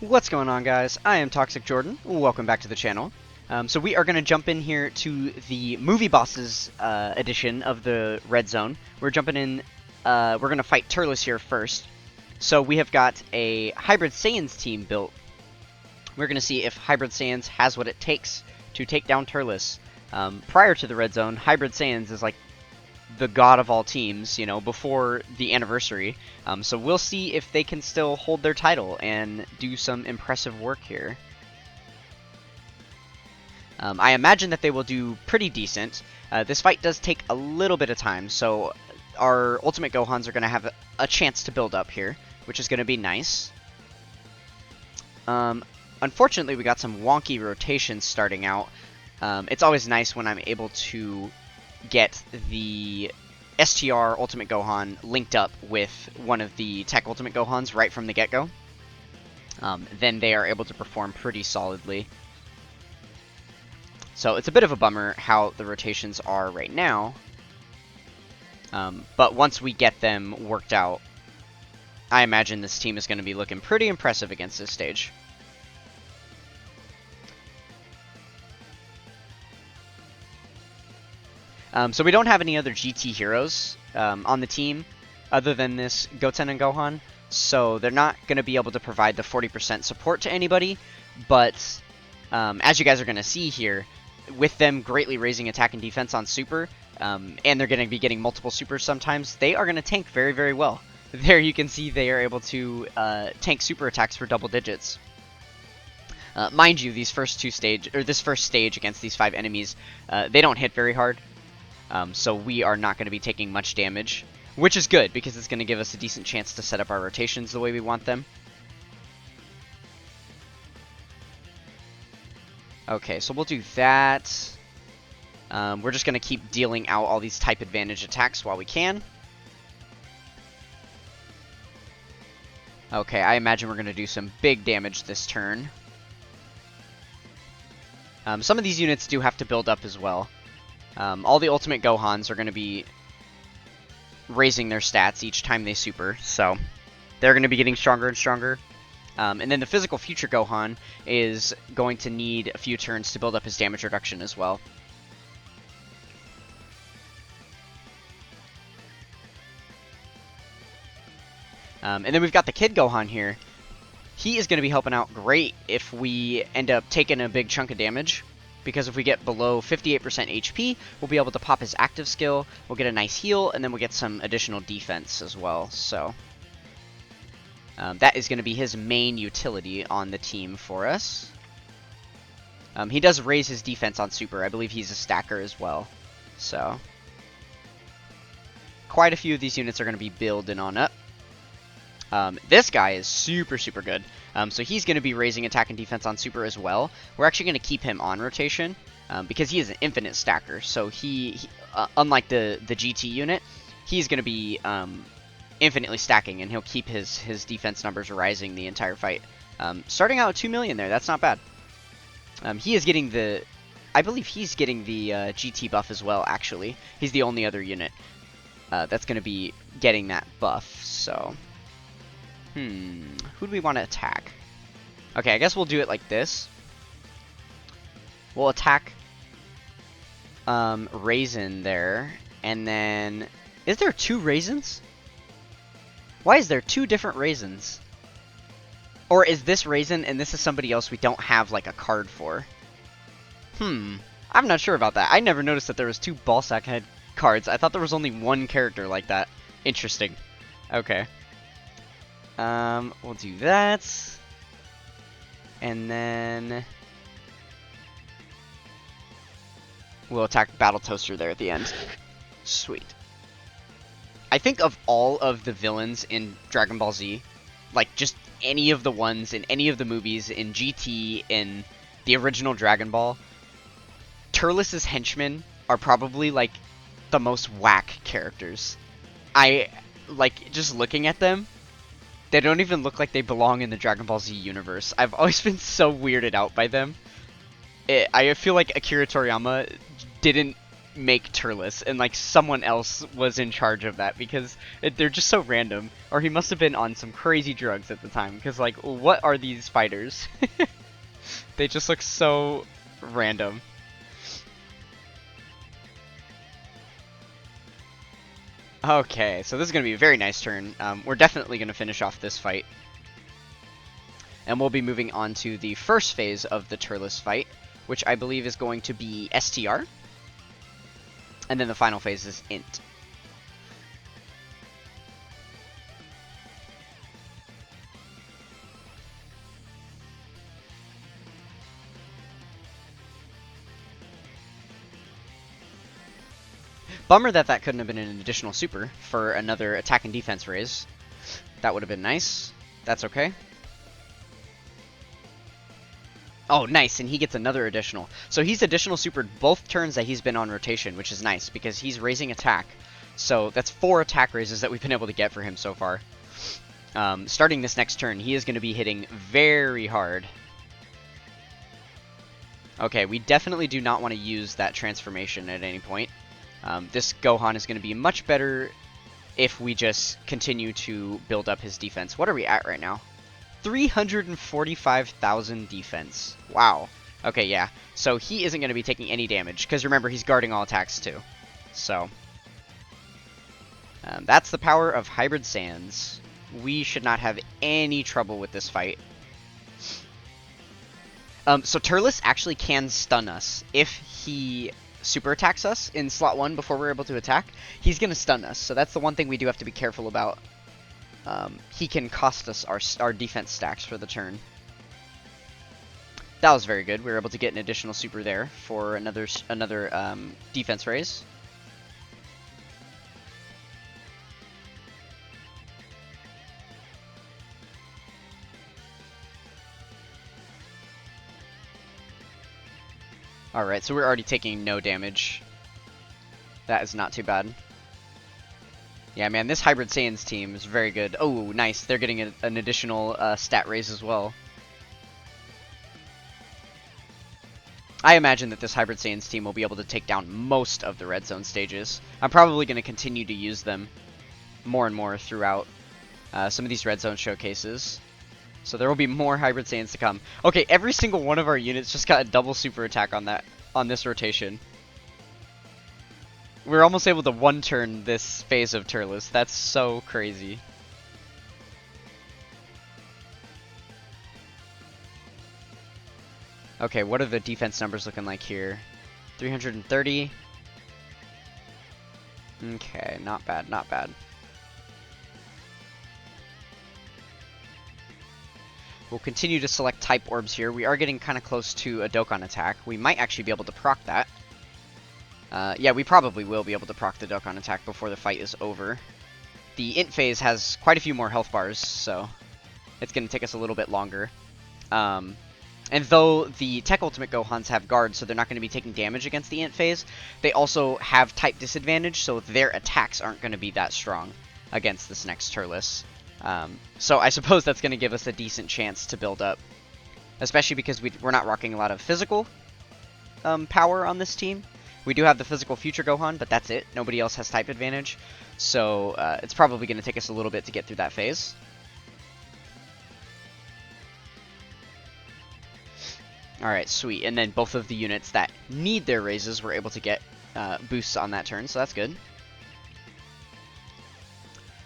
What's going on, guys? I am Toxic Jordan. Welcome back to the channel. So we are going to jump in here to the Movie Bosses edition of the Red Zone. We're jumping in, we're going to fight Turles here first. So we have got a Hybrid Saiyans team built. We're going to see if Hybrid Saiyans has what it takes to take down Turles. Prior to the Red Zone, Hybrid Saiyans is like the god of all teams, you know, before the anniversary. So we'll see if they can still hold their title and do some impressive work here. I imagine that they will do pretty decent. This fight does take a little bit of time, so our Ultimate Gohans are going to have a chance to build up here, which is going to be nice. Unfortunately, we got some wonky rotations starting out. It's always nice when I'm able to get the STR Ultimate Gohan linked up with one of the Tech Ultimate Gohans right from the get-go. Then they are able to perform pretty solidly. So it's a bit of a bummer how the rotations are right now. But once we get them worked out, I imagine this team is going to be looking pretty impressive against this stage. So we don't have any other GT heroes on the team other than this Goten and Gohan, so they're not going to be able to provide the 40% support to anybody, but as you guys are going to see here, with them greatly raising attack and defense on Super, and they're going to be getting multiple Supers sometimes, they are going to tank very, very well. There you can see they are able to tank Super attacks for double digits. Mind you, this first stage against these 5 enemies, they don't hit very hard. So we are not going to be taking much damage, which is good because it's going to give us a decent chance to set up our rotations the way we want them. Okay, so we'll do that. We're just going to keep dealing out all these type advantage attacks while we can. Okay, I imagine we're going to do some big damage this turn. Some of these units do have to build up as well. All the Ultimate Gohans are going to be raising their stats each time they super, so they're going to be getting stronger and stronger. And then the Physical Future Gohan is going to need a few turns to build up his damage reduction as well. And then we've got the Kid Gohan here. He is going to be helping out great if we end up taking a big chunk of damage. Because if we get below 58% HP, we'll be able to pop his active skill, we'll get a nice heal, and then we'll get some additional defense as well. So that is going to be his main utility on the team for us. He does raise his defense on Super. I believe he's a stacker as well. So quite a few of these units are going to be building on up. This guy is super, super good. So he's going to be raising attack and defense on Super as well. We're actually going to keep him on rotation because he is an infinite stacker. So he unlike the GT unit, he's going to be infinitely stacking, and he'll keep his defense numbers rising the entire fight. Starting out at 2 million there, that's not bad. He is getting the, I believe he's getting the GT buff as well, actually. He's the only other unit that's going to be getting that buff, so... who do we want to attack? Okay, I guess we'll do it like this. We'll attack Raisin there, and then... Is there 2 Raisins? Why is there 2 different Raisins? Or is this Raisin and this is somebody else we don't have like a card for? I'm not sure about that. I never noticed that there was 2 Ballsack Head cards. I thought there was only 1 character like that. Interesting. Okay. We'll do that. And then we'll attack Battle Toaster there at the end. Sweet. I think of all of the villains in Dragon Ball Z, like just any of the ones in any of the movies, in GT, in the original Dragon Ball, Turles' henchmen are probably like the most whack characters. I like just looking at them. They don't even look like they belong in the Dragon Ball Z universe. I've always been so weirded out by them. I feel like Akira Toriyama didn't make Turles, and like someone else was in charge of that because they're just so random. Or he must have been on some crazy drugs at the time because like, what are these fighters? They just look so random. Okay, so this is going to be a very nice turn. We're definitely going to finish off this fight. And we'll be moving on to the first phase of the Turles fight, which I believe is going to be STR. And then the final phase is Int. Bummer that that couldn't have been an additional super for another attack and defense raise. That would have been nice. That's okay. Oh, nice, and he gets another additional. So he's additional supered both turns that he's been on rotation, which is nice, because he's raising attack. So that's 4 attack raises that we've been able to get for him so far. Starting this next turn, he is going to be hitting very hard. Okay, we definitely do not want to use that transformation at any point. This Gohan is going to be much better if we just continue to build up his defense. What are we at right now? 345,000 defense. Wow. Okay, yeah. So he isn't going to be taking any damage, because remember, he's guarding all attacks too. So, that's the power of Hybrid Sands. We should not have any trouble with this fight. So Turles actually can stun us. If he super attacks us in slot 1 before we're able to attack, he's going to stun us. So that's the one thing we do have to be careful about. He can cost us our defense stacks for the turn. That was very good. We were able to get an additional super there for another defense raise. Alright, so we're already taking no damage. That is not too bad. Yeah, man, this Hybrid Saiyans team is very good. Oh, nice. They're getting an additional stat raise as well. I imagine that this Hybrid Saiyans team will be able to take down most of the Red Zone stages. I'm probably going to continue to use them more and more throughout some of these Red Zone showcases. So there will be more Hybrid Saiyans to come. Okay, every single one of our units just got a double super attack on this rotation. We're almost able to one-turn this phase of Turles. That's so crazy. Okay, what are the defense numbers looking like here? 330. Okay, not bad, not bad. We'll continue to select type orbs here. We are getting kind of close to a Dokkan attack. We might actually be able to proc that. Yeah, we probably will be able to proc the Dokkan attack before the fight is over. The Int phase has quite a few more health bars, so it's going to take us a little bit longer. And though the Tech Ultimate Gohans have guards, so they're not going to be taking damage against the Int phase, they also have type disadvantage, so their attacks aren't going to be that strong against this next Turles. So I suppose that's going to give us a decent chance to build up, especially because we're not rocking a lot of physical power on this team. We do have the physical Future Gohan, but that's it. Nobody else has type advantage, so it's probably going to take us a little bit to get through that phase. Alright, sweet. And then both of the units that need their raises were able to get boosts on that turn, so that's good.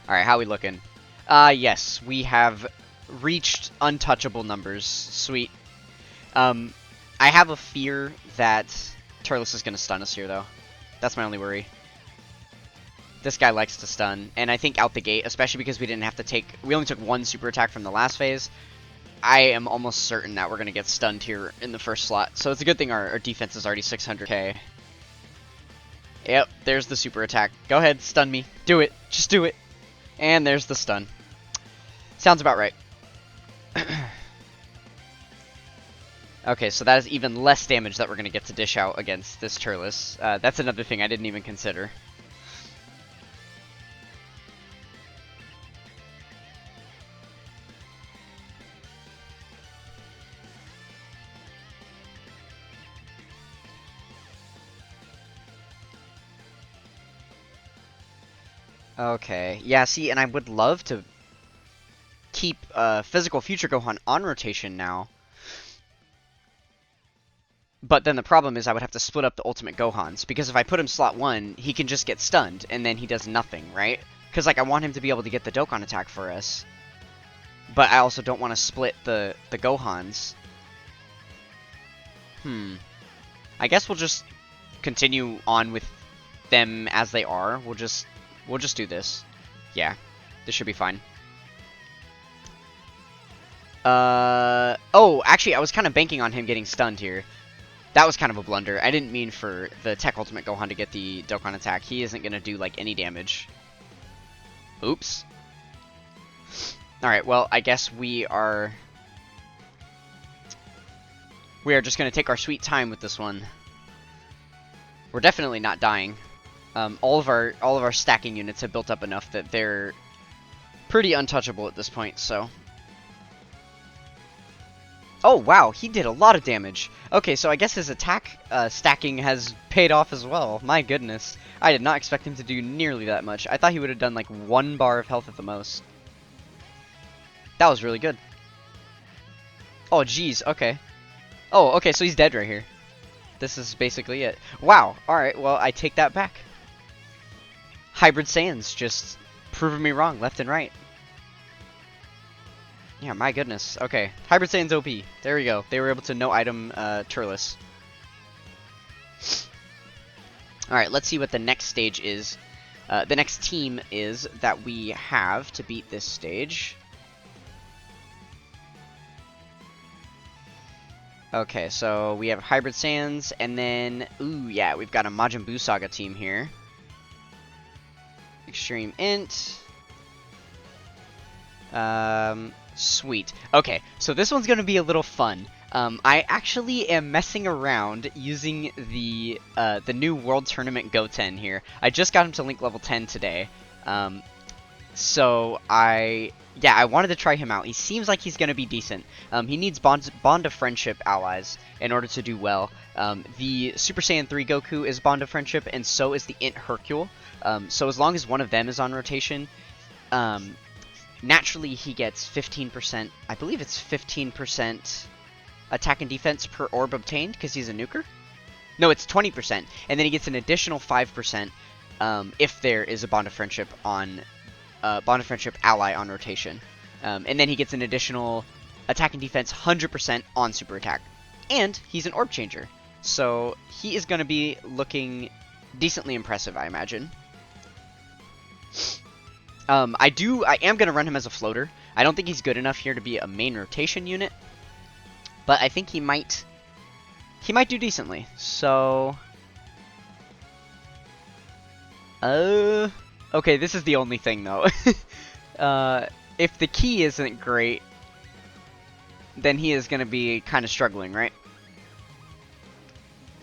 Alright, how are we looking? Yes, we have reached untouchable numbers. Sweet. I have a fear that Turles is going to stun us here, though. That's my only worry. This guy likes to stun, and I think out the gate, especially because we didn't have to take... We only took one super attack from the last phase. I am almost certain that we're going to get stunned here in the first slot. So it's a good thing our defense is already 600k. Yep, there's the super attack. Go ahead, stun me. Do it. Just do it. And there's the stun. Sounds about right. Okay, so that is even less damage that we're going to get to dish out against this Turles. That's another thing I didn't even consider. Okay. Yeah, see, and I would love to keep Physical Future Gohan on rotation now. But then the problem is I would have to split up the Ultimate Gohans, because if I put him slot 1, he can just get stunned, and then he does nothing, right? Because, like, I want him to be able to get the Dokkan attack for us. But I also don't want to split the Gohans. I guess we'll just continue on with them as they are. We'll just do this. Yeah, this should be fine. Oh, actually, I was kind of banking on him getting stunned here. That was kind of a blunder. I didn't mean for the Tech Ultimate Gohan to get the Dokkan attack. He isn't going to do, like, any damage. Oops. Alright, well, I guess we are just going to take our sweet time with this one. We're definitely not dying. All of our stacking units have built up enough that they're pretty untouchable at this point, so... Oh, wow, he did a lot of damage. Okay, so I guess his attack stacking has paid off as well. My goodness. I did not expect him to do nearly that much. I thought he would have done like 1 bar of health at the most. That was really good. Oh, jeez, okay. Oh, okay, so he's dead right here. This is basically it. Wow, alright, well, I take that back. Hybrid Saiyans just proving me wrong left and right. Yeah, my goodness. Okay, Hybrid Saiyan's OP. There we go. They were able to no-item Turles. Alright, let's see what the next stage is. The next team is that we have to beat this stage. Okay, so we have Hybrid Saiyans, and then... Ooh, yeah, we've got a Majin Buu Saga team here. Extreme Int. Sweet. Okay, so this one's gonna be a little fun. I actually am messing around using the new World Tournament Goten here. I just got him to Link level 10 today. So I wanted to try him out. He seems like he's gonna be decent. He needs Bond of Friendship allies in order to do well. The Super Saiyan 3 Goku is Bond of Friendship, and so is the Int Hercule. So as long as one of them is on rotation, naturally, he gets 15%, I believe it's 15% attack and defense per orb obtained, because he's a nuker? No, it's 20%, and then he gets an additional 5% if there is a Bond of Friendship ally on rotation. And then he gets an additional attack and defense 100% on super attack. And he's an orb changer, so he is going to be looking decently impressive, I imagine. I am going to run him as a floater. I don't think he's good enough here to be a main rotation unit, but I think he might do decently. So, okay, this is the only thing though. If the key isn't great, then he is going to be kind of struggling, right?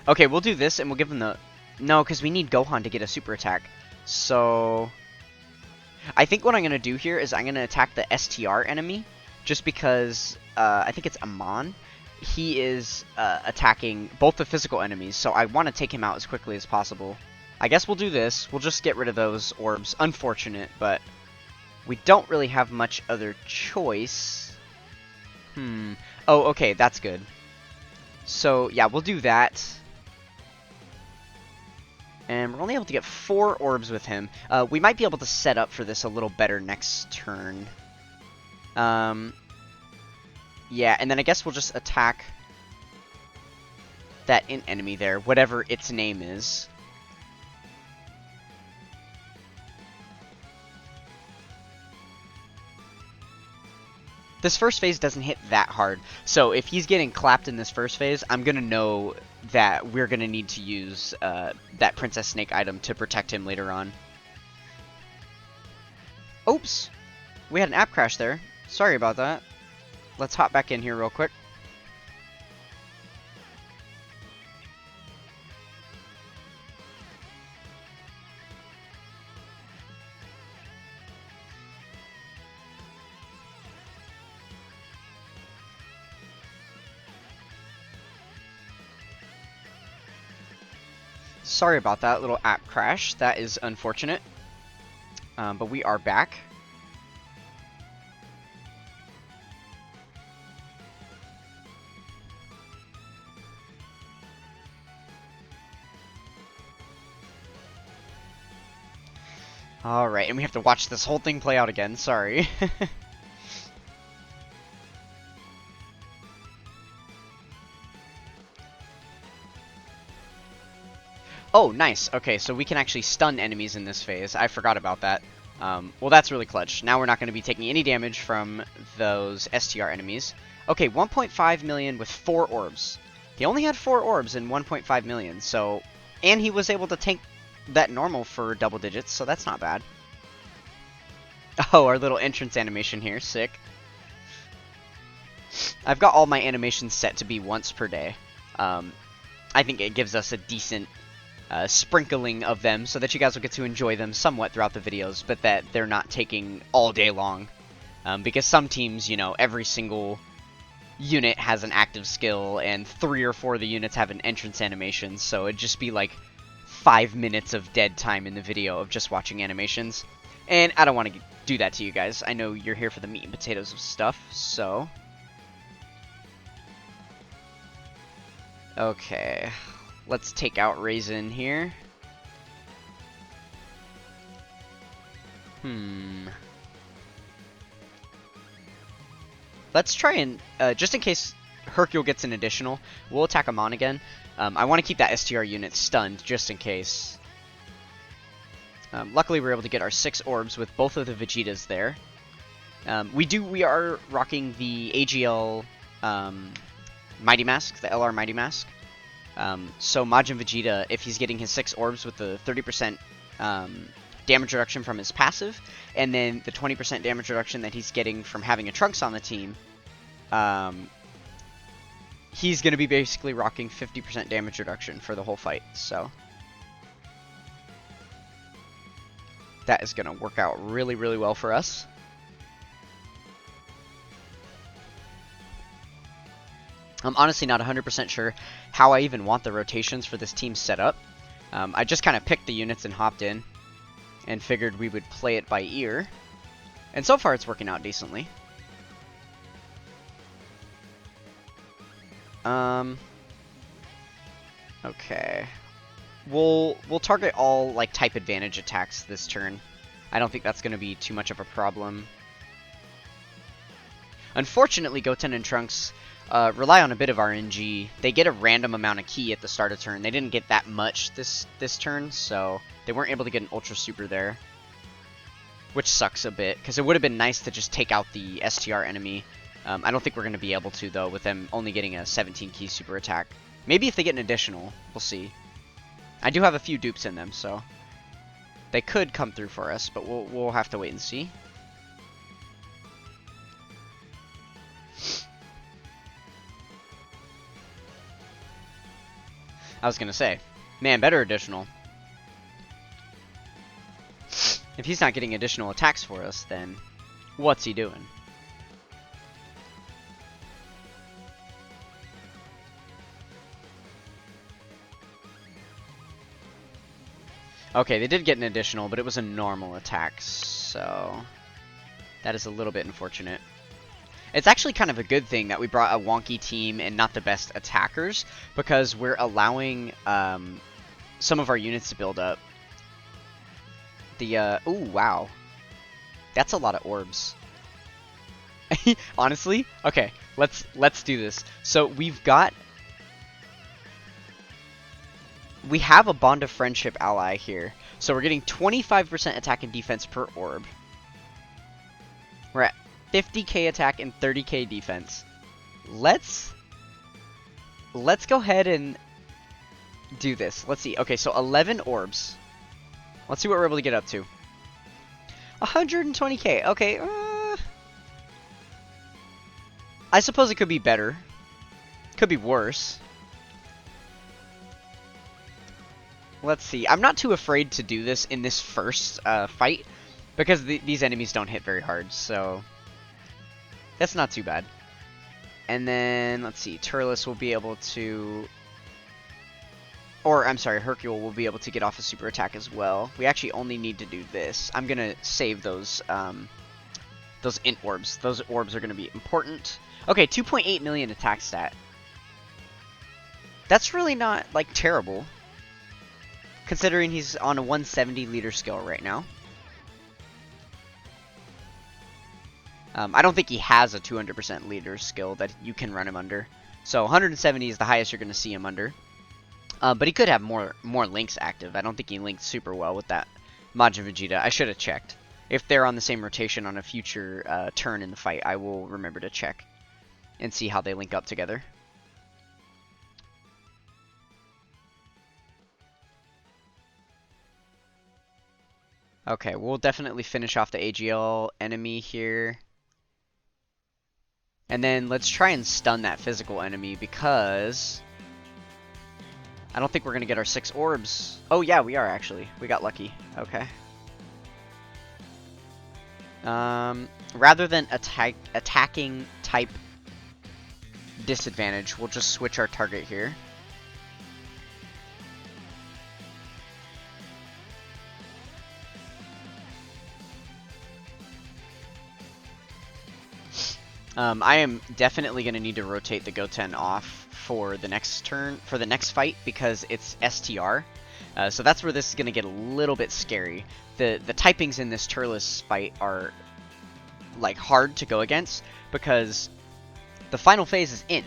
Okay, we'll do this and we'll give him the... No, because we need Gohan to get a super attack. So... I think what I'm going to do here is I'm going to attack the STR enemy, just because I think it's Amon. He is attacking both the physical enemies, so I want to take him out as quickly as possible. I guess we'll do this. We'll just get rid of those orbs. Unfortunate, but we don't really have much other choice. Oh, okay, that's good. So, yeah, we'll do that. And we're only able to get 4 orbs with him. We might be able to set up for this a little better next turn. Yeah, and then I guess we'll just attack that int enemy there, whatever its name is. This first phase doesn't hit that hard, so if he's getting clapped in this first phase, I'm going to know that we're going to need to use that Princess Snake item to protect him later on. Oops! We had an app crash there. Sorry about that. Let's hop back in here real quick. Sorry about that little app crash. That is unfortunate. But we are back. Alright, and we have to watch this whole thing play out again, sorry. Oh, nice. Okay, so we can actually stun enemies in this phase. I forgot about that. Well, that's really clutch. Now we're not going to be taking any damage from those STR enemies. Okay, 1.5 million with 4 orbs. He only had 4 orbs and 1.5 million, so... And he was able to tank that normal for double digits, so that's not bad. Oh, our little entrance animation here. Sick. I've got all my animations set to be once per day. I think it gives us a decent sprinkling of them so that you guys will get to enjoy them somewhat throughout the videos, but that they're not taking all day long. Because some teams, you know, every single unit has an active skill, and 3 or 4 of the units have an entrance animation, so it'd just be like 5 minutes of dead time in the video of just watching animations. And I don't want to do that to you guys. I know you're here for the meat and potatoes of stuff, so... Okay, let's take out Raisin here. Let's try and, just in case Hercule gets an additional, we'll attack him on again. I want to keep that STR unit stunned, just in case. Luckily, we're able to get our 6 orbs with both of the Vegetas there. We are rocking the AGL Mighty Mask, the LR Mighty Mask. So Majin Vegeta, if he's getting his 6 orbs with the 30% damage reduction from his passive, and then the 20% damage reduction that he's getting from having a Trunks on the team, he's going to be basically rocking 50% damage reduction for the whole fight, so... That is going to work out really, really well for us. I'm honestly not 100% sure how I even want the rotations for this team set up. I just kind of picked the units and hopped in and figured we would play it by ear. And so far it's working out decently. Okay. We'll target all like type advantage attacks this turn. I don't think that's going to be too much of a problem. Unfortunately, Goten and Trunks rely on a bit of RNG. They get a random amount of ki at the start of turn. They didn't get that much this turn, so they weren't able to get an Ultra Super there. Which sucks a bit, because it would have been nice to just take out the STR enemy. I don't think we're going to be able to, though, with them only getting a 17 ki super attack. Maybe if they get an additional, we'll see. I do have a few dupes in them, so they could come through for us, but we'll have to wait and see. I was gonna say, man, better additional. If he's not getting additional attacks for us, then what's he doing? Okay, they did get an additional, but it was a normal attack, so that is a little bit unfortunate. It's actually kind of a good thing that we brought a wonky team and not the best attackers, because we're allowing some of our units to build up. The ooh, wow, that's a lot of orbs. Honestly, okay, let's do this. So we have a Bond of Friendship ally here. So we're getting 25% attack and defense per orb. We're at 50k attack and 30k defense. Let's go ahead and do this. Let's see. Okay, so 11 orbs. Let's see what we're able to get up to. 120k. Okay. I suppose it could be better. Could be worse. Let's see. I'm not too afraid to do this in this first fight, because these enemies don't hit very hard, so that's not too bad. And then, let's see, Turles will be able to Or, I'm sorry, Hercule will be able to get off a super attack as well. We actually only need to do this. I'm going to save those int orbs. Those orbs are going to be important. Okay, 2.8 million attack stat. That's really not, like, terrible, considering he's on a 170 leader skill right now. I don't think he has a 200% leader skill that you can run him under. So 170 is the highest you're going to see him under. But he could have more links active. I don't think he linked super well with that Majin Vegeta. I should have checked. If they're on the same rotation on a future turn in the fight, I will remember to check and see how they link up together. Okay, we'll definitely finish off the AGL enemy here. And then let's try and stun that physical enemy because I don't think we're going to get our 6 orbs. Oh yeah, we are actually. We got lucky. Okay. Rather than attacking type disadvantage, we'll just switch our target here. I am definitely going to need to rotate the Goten off for the next turn, for the next fight, because it's STR. So that's where this is going to get a little bit scary. The typings in this Turles fight are like hard to go against because the final phase is in.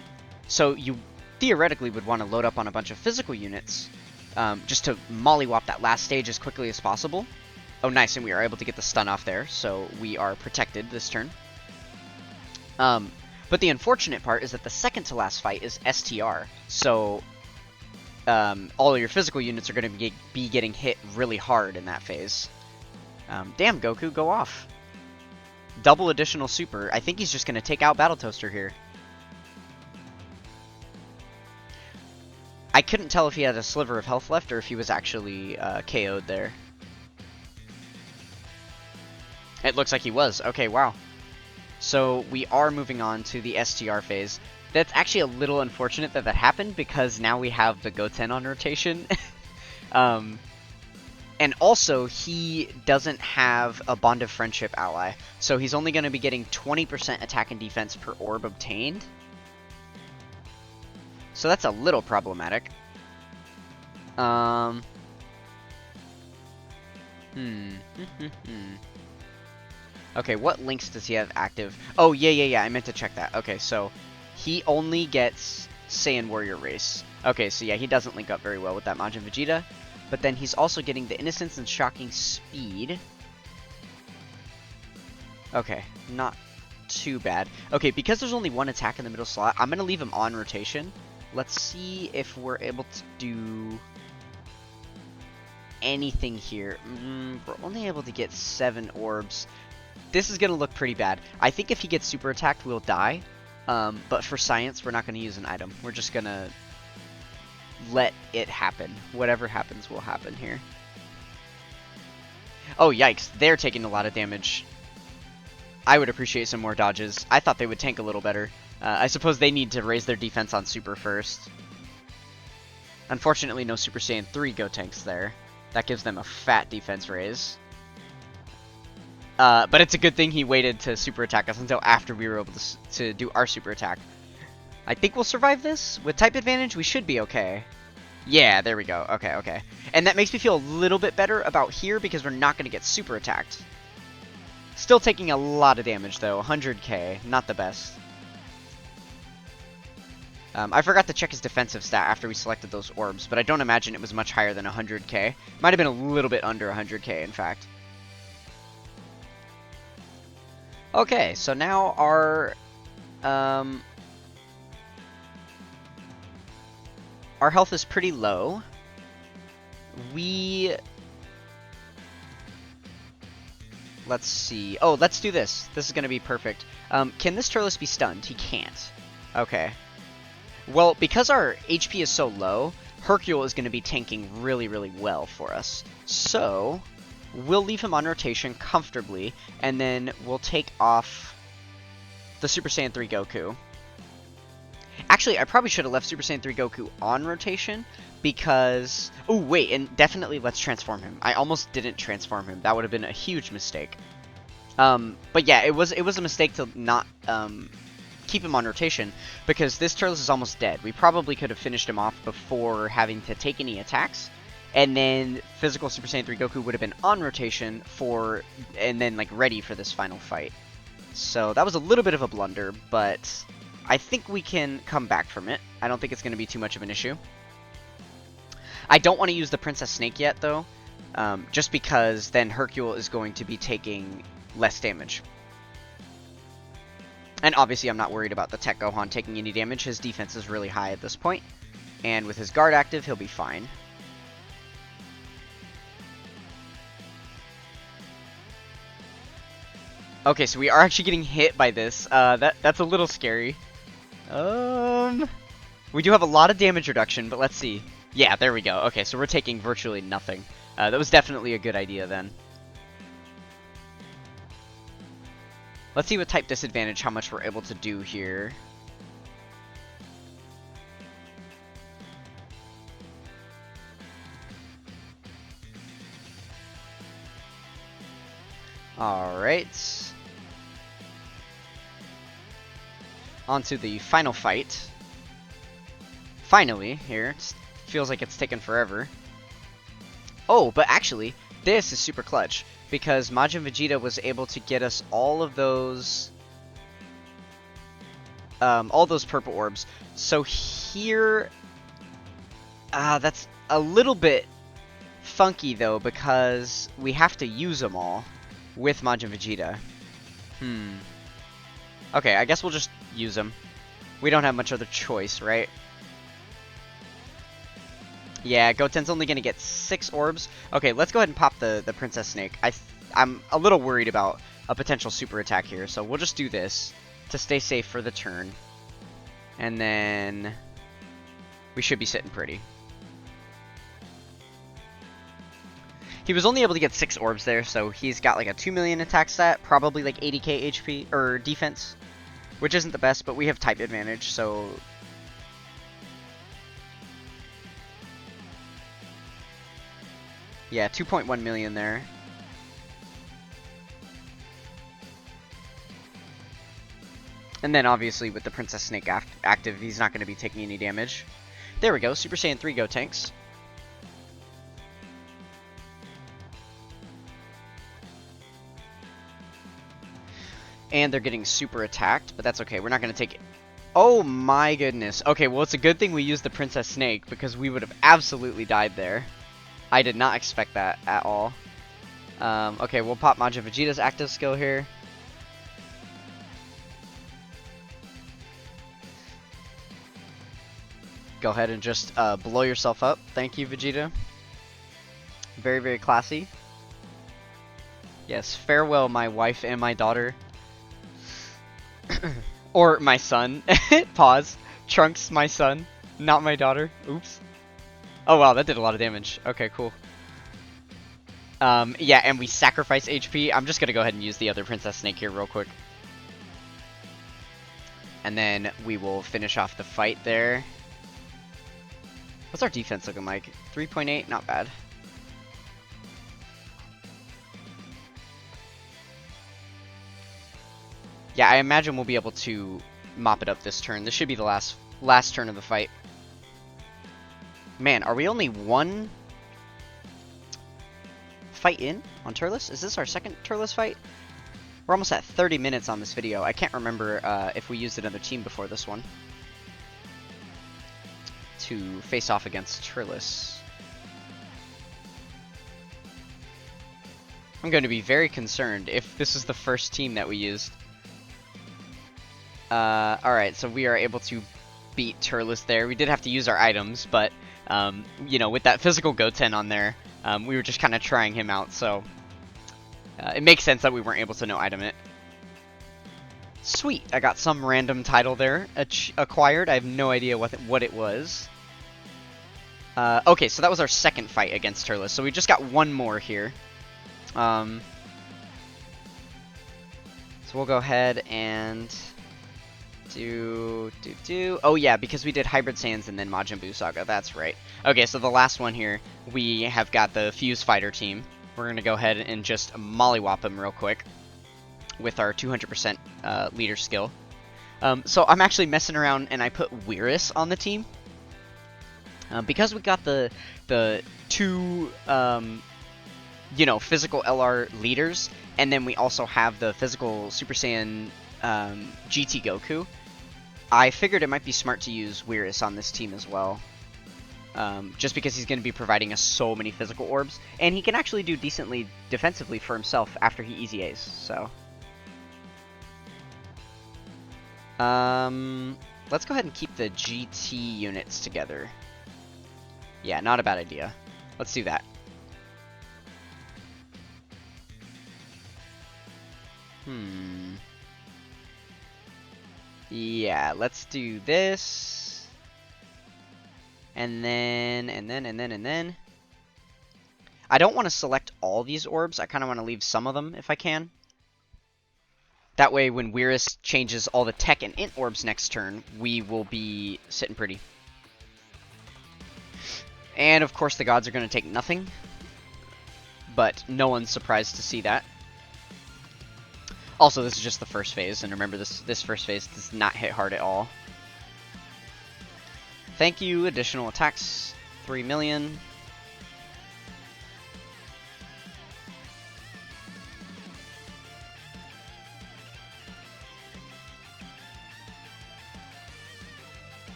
So you theoretically would want to load up on a bunch of physical units just to mollywop that last stage as quickly as possible. Oh nice, and we are able to get the stun off there, so we are protected this turn. But the unfortunate part is that the second to last fight is STR, so all of your physical units are going to be getting hit really hard in that phase. Damn, Goku, go off. Double additional super. I think he's just going to take out Battle Toaster here. I couldn't tell if he had a sliver of health left or if he was actually KO'd there. It looks like he was. Okay, wow. So we are moving on to the STR phase. That's actually a little unfortunate that that happened because now we have the Goten on rotation. And also, he doesn't have a Bond of Friendship ally. So he's only going to be getting 20% attack and defense per orb obtained. So that's a little problematic. Okay, what links does he have active? Oh, yeah, I meant to check that. Okay, so he only gets Saiyan Warrior Race. Okay, so yeah, he doesn't link up very well with that Majin Vegeta. But then he's also getting the Innocence and Shocking Speed. Okay, not too bad. Okay, because there's only one attack in the middle slot, I'm going to leave him on rotation. Let's see if we're able to do anything here. We're only able to get 7 orbs. This is going to look pretty bad. I think if he gets super attacked, we'll die. But for science, we're not going to use an item. We're just going to let it happen. Whatever happens will happen here. Oh, yikes. They're taking a lot of damage. I would appreciate some more dodges. I thought they would tank a little better. I suppose they need to raise their defense on Super first. Unfortunately, no Super Saiyan 3 Gotenks there. That gives them a fat defense raise. But it's a good thing he waited to super attack us until after we were able to do our super attack. I think we'll survive this. With type advantage, we should be okay. Yeah, there we go. Okay. And that makes me feel a little bit better about here because we're not going to get super attacked. Still taking a lot of damage, though. 100k. Not the best. I forgot to check his defensive stat after we selected those orbs, but I don't imagine it was much higher than 100k. Might have been a little bit under 100k, in fact. Okay, so now our health is pretty low. Let's see. Oh, let's do this. This is going to be perfect. Can this Turles be stunned? He can't. Okay. Well, because our HP is so low, Hercule is going to be tanking really, really well for us. So we'll leave him on rotation comfortably, and then we'll take off the Super Saiyan 3 Goku. Actually, I probably should have left Super Saiyan 3 Goku on rotation because... Oh, wait, and definitely let's transform him. I almost didn't transform him. That would have been a huge mistake. But yeah, it was a mistake to not keep him on rotation because this Turles is almost dead. We probably could have finished him off before having to take any attacks. And then physical Super Saiyan 3 Goku would have been on rotation for... and then, like, ready for this final fight. So that was a little bit of a blunder, but I think we can come back from it. I don't think it's going to be too much of an issue. I don't want to use the Princess Snake yet, though, just because then Hercule is going to be taking less damage. And obviously I'm not worried about the Tech Gohan taking any damage. His defense is really high at this point. And with his guard active, he'll be fine. Okay, so we are actually getting hit by this. That's a little scary. We do have a lot of damage reduction, but let's see. Yeah, there we go. Okay, so we're taking virtually nothing. That was definitely a good idea then. Let's see with type disadvantage how much we're able to do here. Alright. On to the final fight. Finally, here. It feels like it's taken forever. Oh, but actually, this is super clutch. Because Majin Vegeta was able to get us all those purple orbs. So here... that's a little bit funky, though, because we have to use them all with Majin Vegeta. Okay, I guess we'll just use them. We don't have much other choice, right? Yeah, Goten's only going to get 6 orbs. Okay, let's go ahead and pop the Princess Snake. I'm a little worried about a potential super attack here, so we'll just do this to stay safe for the turn. And then we should be sitting pretty. He was only able to get 6 orbs there, so he's got like a 2 million attack stat, probably like 80k HP, or defense, which isn't the best, but we have type advantage, so... Yeah, 2.1 million there. And then obviously with the Princess Snake active, he's not going to be taking any damage. There we go, Super Saiyan 3 Gotenks. And they're getting super attacked, but that's okay. We're not going to take it. Oh my goodness. Okay, well, it's a good thing we used the Princess Snake, because we would have absolutely died there. I did not expect that at all. Okay, we'll pop Majin Vegeta's active skill here. Go ahead and just blow yourself up. Thank you, Vegeta. Very, very classy. Yes, farewell, my wife and my daughter. Or my son. Pause. Trunks, my son, not my daughter. Oops. Oh wow, that did a lot of damage. Okay, cool. Yeah, and we sacrifice HP. I'm just gonna go ahead and use the other Princess Snake here real quick. And then we will finish off the fight there. What's our defense looking like? 3.8, not bad. Yeah, I imagine we'll be able to mop it up this turn. This should be the last turn of the fight. Man, are we only one fight in on Turles? Is this our second Turles fight? We're almost at 30 minutes on this video. I can't remember if we used another team before this one to face off against Turles. I'm going to be very concerned if this is the first team that we used. Alright, so we are able to beat Turles there. We did have to use our items, but, you know, with that physical Goten on there, we were just kind of trying him out, so it makes sense that we weren't able to no-item it. Sweet, I got some random title there acquired. I have no idea what it was. Okay, so that was our second fight against Turles, so we just got one more here. So we'll go ahead and Oh yeah, because we did Hybrid Sands and then Majin Buu Saga. That's right. Okay, so the last one here, we have got the Fuse Fighter team. We're gonna go ahead and just mollywop them real quick with our 200% leader skill. So I'm actually messing around and I put Weirus on the team. Because we got the two physical LR leaders, and then we also have the physical Super Saiyan GT Goku, I figured it might be smart to use Weirus on this team as well. Just because he's going to be providing us so many physical orbs, and he can actually do decently defensively for himself after he Easy A's, so. Let's go ahead and keep the GT units together. Yeah, not a bad idea. Let's do that. Yeah, let's do this. And then. I don't want to select all these orbs. I kind of want to leave some of them if I can. That way, when Weirus changes all the tech and int orbs next turn, we will be sitting pretty. And of course, the gods are going to take nothing. But no one's surprised to see that. Also, this is just the first phase, and remember, this first phase does not hit hard at all. Thank you, additional attacks, 3 million.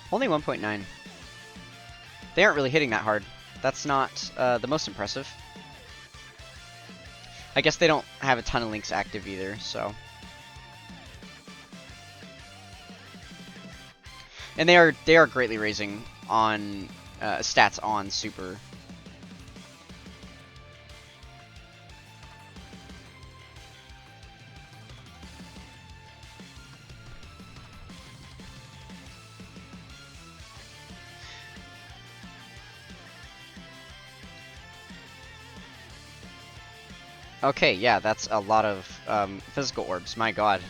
Only 1.9. They aren't really hitting that hard. That's not the most impressive. I guess they don't have a ton of links active either, so. And they are greatly raising on stats on Super. Okay, yeah, that's a lot of physical orbs. My god.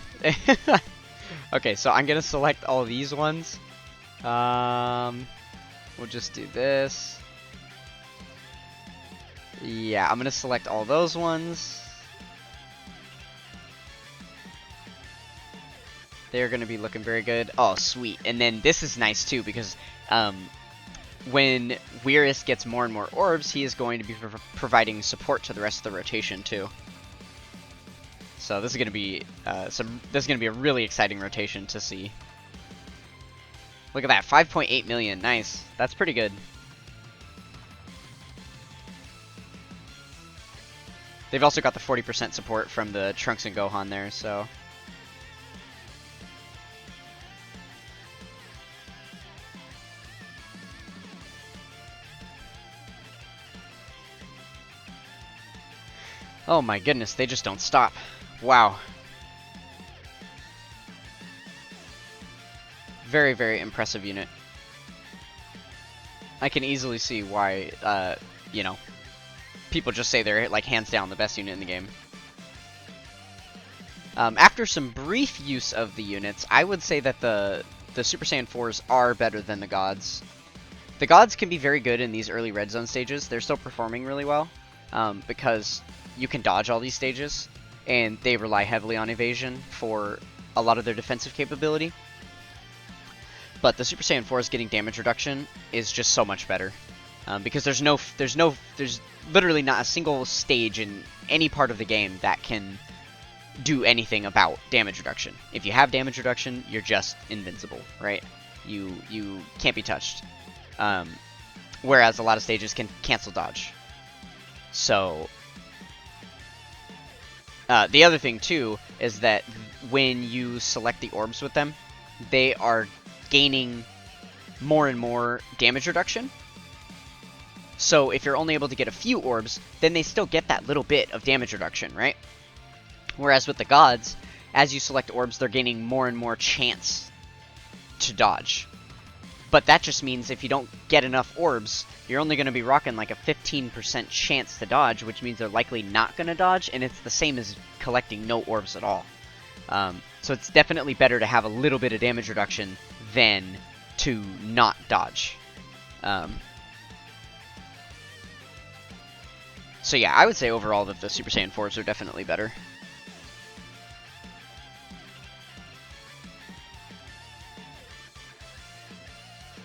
Okay, so I'm gonna select all these ones. We'll just do this. Yeah, I'm gonna select all those ones. They're gonna be looking very good. Oh, sweet. And then this is nice too, because when Weirus gets more and more orbs, he is going to be providing support to the rest of the rotation too. So this is going to be a really exciting rotation to see. Look at that, 5.8 million. Nice. That's pretty good. They've also got the 40% support from the Trunks and Gohan there, so. Oh my goodness, they just don't stop. Wow. Very, very impressive unit. I can easily see why, people just say they're, like, hands down the best unit in the game. After some brief use of the units, I would say that the Super Saiyan 4s are better than the gods. The gods can be very good in these early red zone stages. They're still performing really well, because you can dodge all these stages, and they rely heavily on evasion for a lot of their defensive capability. But the Super Saiyan 4's getting damage reduction is just so much better, because there's literally not a single stage in any part of the game that can do anything about damage reduction. If you have damage reduction, you're just invincible, right? You can't be touched. Whereas a lot of stages can cancel dodge. So the other thing too is that when you select the orbs with them, they are gaining more and more damage reduction. So if you're only able to get a few orbs, then they still get that little bit of damage reduction, right? Whereas with the gods, as you select orbs, they're gaining more and more chance to dodge. But that just means if you don't get enough orbs, you're only going to be rocking like a 15% chance to dodge, which means they're likely not going to dodge, and it's the same as collecting no orbs at all. So it's definitely better to have a little bit of damage reduction than to not dodge. So yeah, I would say overall that the Super Saiyan 4s are definitely better.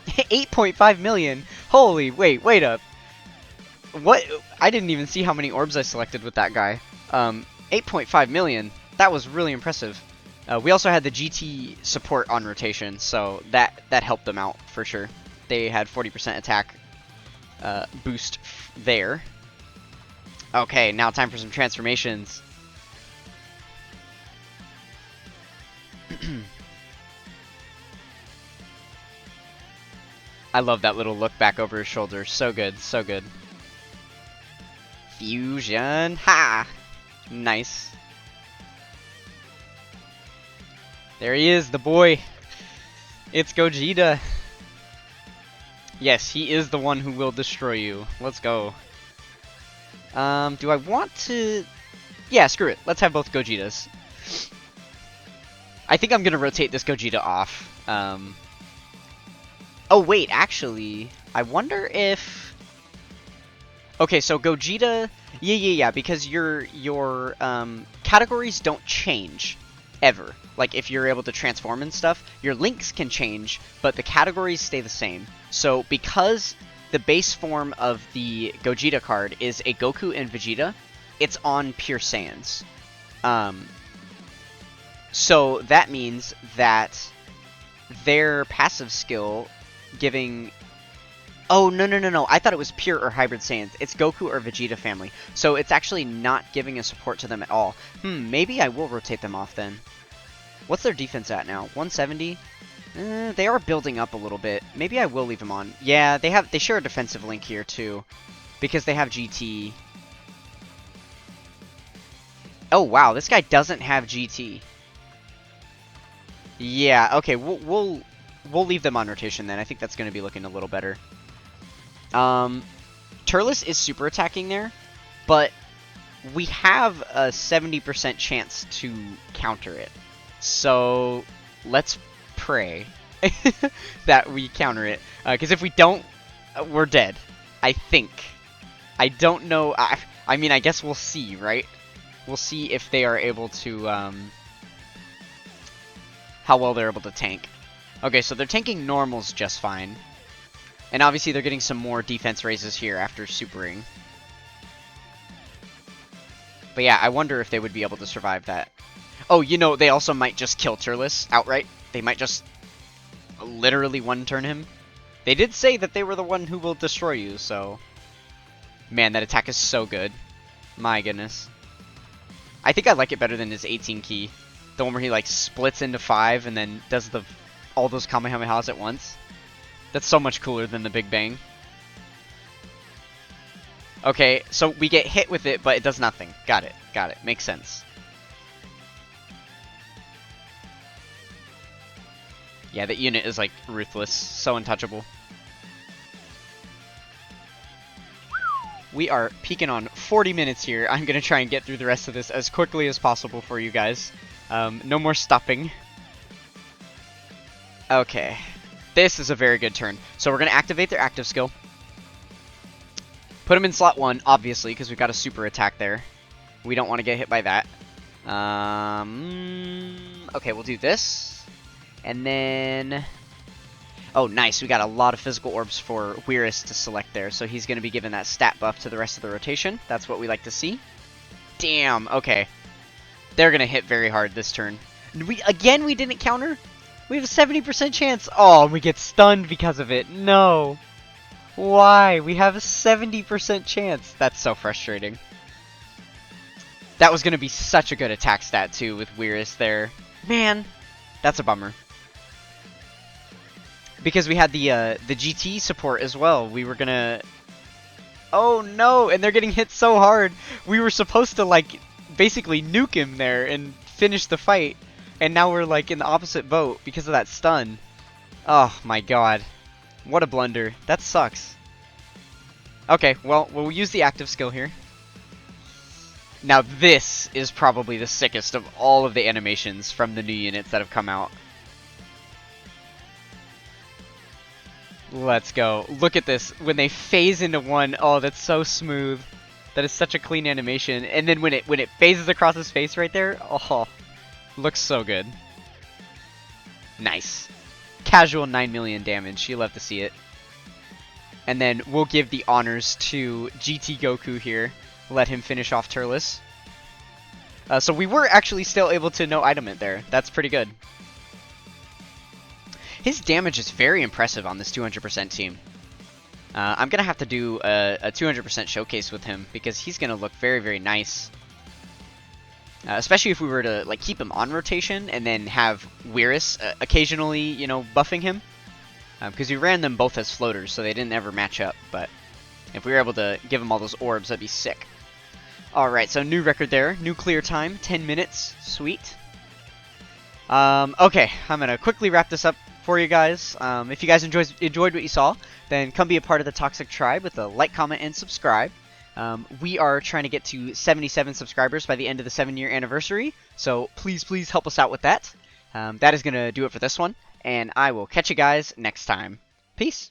$8.5 million. Holy, wait up. What? I didn't even see how many orbs I selected with that guy. 8.5 million. That was really impressive. We also had the GT support on rotation, so that helped them out for sure. They had 40% attack boost there. Okay, now time for some transformations. I love that little look back over his shoulder. So good, so good. Fusion. Ha! Nice. There he is, the boy. It's Gogeta. Yes, he is the one who will destroy you. Let's go. Do I want to... Yeah, screw it. Let's have both Gogetas. I think I'm going to rotate this Gogeta off. Oh, wait, actually, I wonder if... Okay, so Gogeta... Yeah, because your categories don't change, ever. Like, if you're able to transform and stuff, your links can change, but the categories stay the same. So, because the base form of the Gogeta card is a Goku and Vegeta, it's on Pure Saiyans. So, that means that their passive skill giving... Oh, no. I thought it was Pure or Hybrid Saiyans. It's Goku or Vegeta family. So it's actually not giving a support to them at all. Maybe I will rotate them off then. What's their defense at now? 170? They are building up a little bit. Maybe I will leave them on. Yeah, they share a defensive link here too. Because they have GT. Oh, wow. This guy doesn't have GT. Yeah, okay. We'll leave them on rotation then. I think that's going to be looking a little better. Turles is super attacking there, but we have a 70% chance to counter it. So let's pray that we counter it. Because if we don't, we're dead. I think. I don't know. I mean, I guess we'll see, right? We'll see if they are able to, how well they're able to tank. Okay, so they're tanking normals just fine. And obviously they're getting some more defense raises here after supering. But yeah, I wonder if they would be able to survive that. Oh, you know, they also might just kill Turles outright. They might just literally one-turn him. They did say that they were the one who will destroy you, so... Man, that attack is so good. My goodness. I think I like it better than his 18 key. The one where he, like, splits into 5 and then does all those Kamehamehas at once. That's so much cooler than the Big Bang. Okay, so we get hit with it, but it does nothing. Got it. Makes sense. Yeah, that unit is, like, ruthless. So untouchable. We are peaking on 40 minutes here. I'm going to try and get through the rest of this as quickly as possible for you guys. No more stopping. Okay. This is a very good turn. So we're going to activate their active skill. Put them in slot 1, obviously, because we've got a super attack there. We don't want to get hit by that. Okay, we'll do this. And then... Oh, nice. We got a lot of physical orbs for Whirus to select there. So he's going to be given that stat buff to the rest of the rotation. That's what we like to see. Damn, okay. They're going to hit very hard this turn. We didn't counter? We have a 70% chance. Oh, we get stunned because of it. No. Why? We have a 70% chance. That's so frustrating. That was going to be such a good attack stat, too, with Whirus there. Man, that's a bummer. Because we had the GT support as well. We were going to... Oh, no, and they're getting hit so hard. We were supposed to, like, basically nuke him there and finish the fight. And now we're, like, in the opposite boat because of that stun. Oh, my God. What a blunder. That sucks. Okay, well, we'll use the active skill here. Now this is probably the sickest of all of the animations from the new units that have come out. Let's go. Look at this. When they phase into one, oh, that's so smooth. That is such a clean animation. And then when it phases across his face right there, oh, looks so good. Nice. Casual 9 million damage. You'll love to see it. And then we'll give the honors to GT Goku here. Let him finish off Turles. So we were actually still able to no item it there. That's pretty good. His damage is very impressive on this 200% team. I'm going to have to do a 200% showcase with him because he's going to look very, very nice. Especially if we were to like keep him on rotation and then have Whirus occasionally, you know, buffing him. Because we ran them both as floaters, so they didn't ever match up. But if we were able to give him all those orbs, that'd be sick. Alright, so new record there. New clear time, 10 minutes. Sweet. Okay, I'm going to quickly wrap this up for you guys. If you guys enjoyed what you saw, then come be a part of the Toxic Tribe with a like, comment, and subscribe. We are trying to get to 77 subscribers by the end of the 7-year anniversary, so please, please help us out with that. That is going to do it for this one, and I will catch you guys next time. Peace!